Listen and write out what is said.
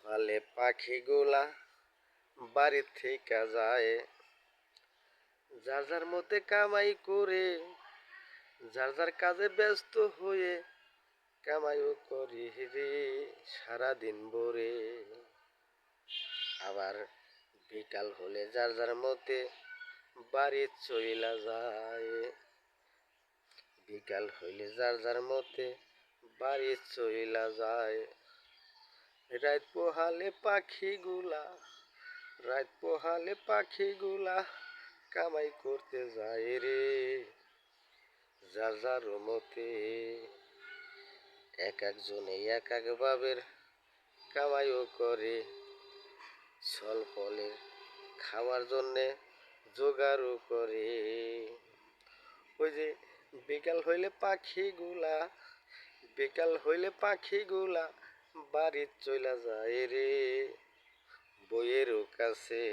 পালে পাখিগুলা বাড়ি থেকে যায়, যার যার মতে কামাই করে, যার যার কাজে ব্যস্ত হয়ে কামাইও করি রে সারাদিন ভরে। আবার বিকাল হলে যার যার মতে বাড়ি চইলা যায়, বিকাল হইলে যার যার মতে বাড়ি চইলা যায়। রাত পোহালে পাখিগুলা, রাত পোহালে পাখিগুলা কামাই করতে যায় রে যার যার মতে। এক একজনে এক এক ভাবের কামাইও করে, স্বল্পলের খাওয়ার জন্যে জোগাড়ও করে। ওই যে বিকাল হইলে পাখিগুলা, বিকাল হইলে পাখিগুলা বাড়ি চইলা যায় রে বইয়েরও কাছে।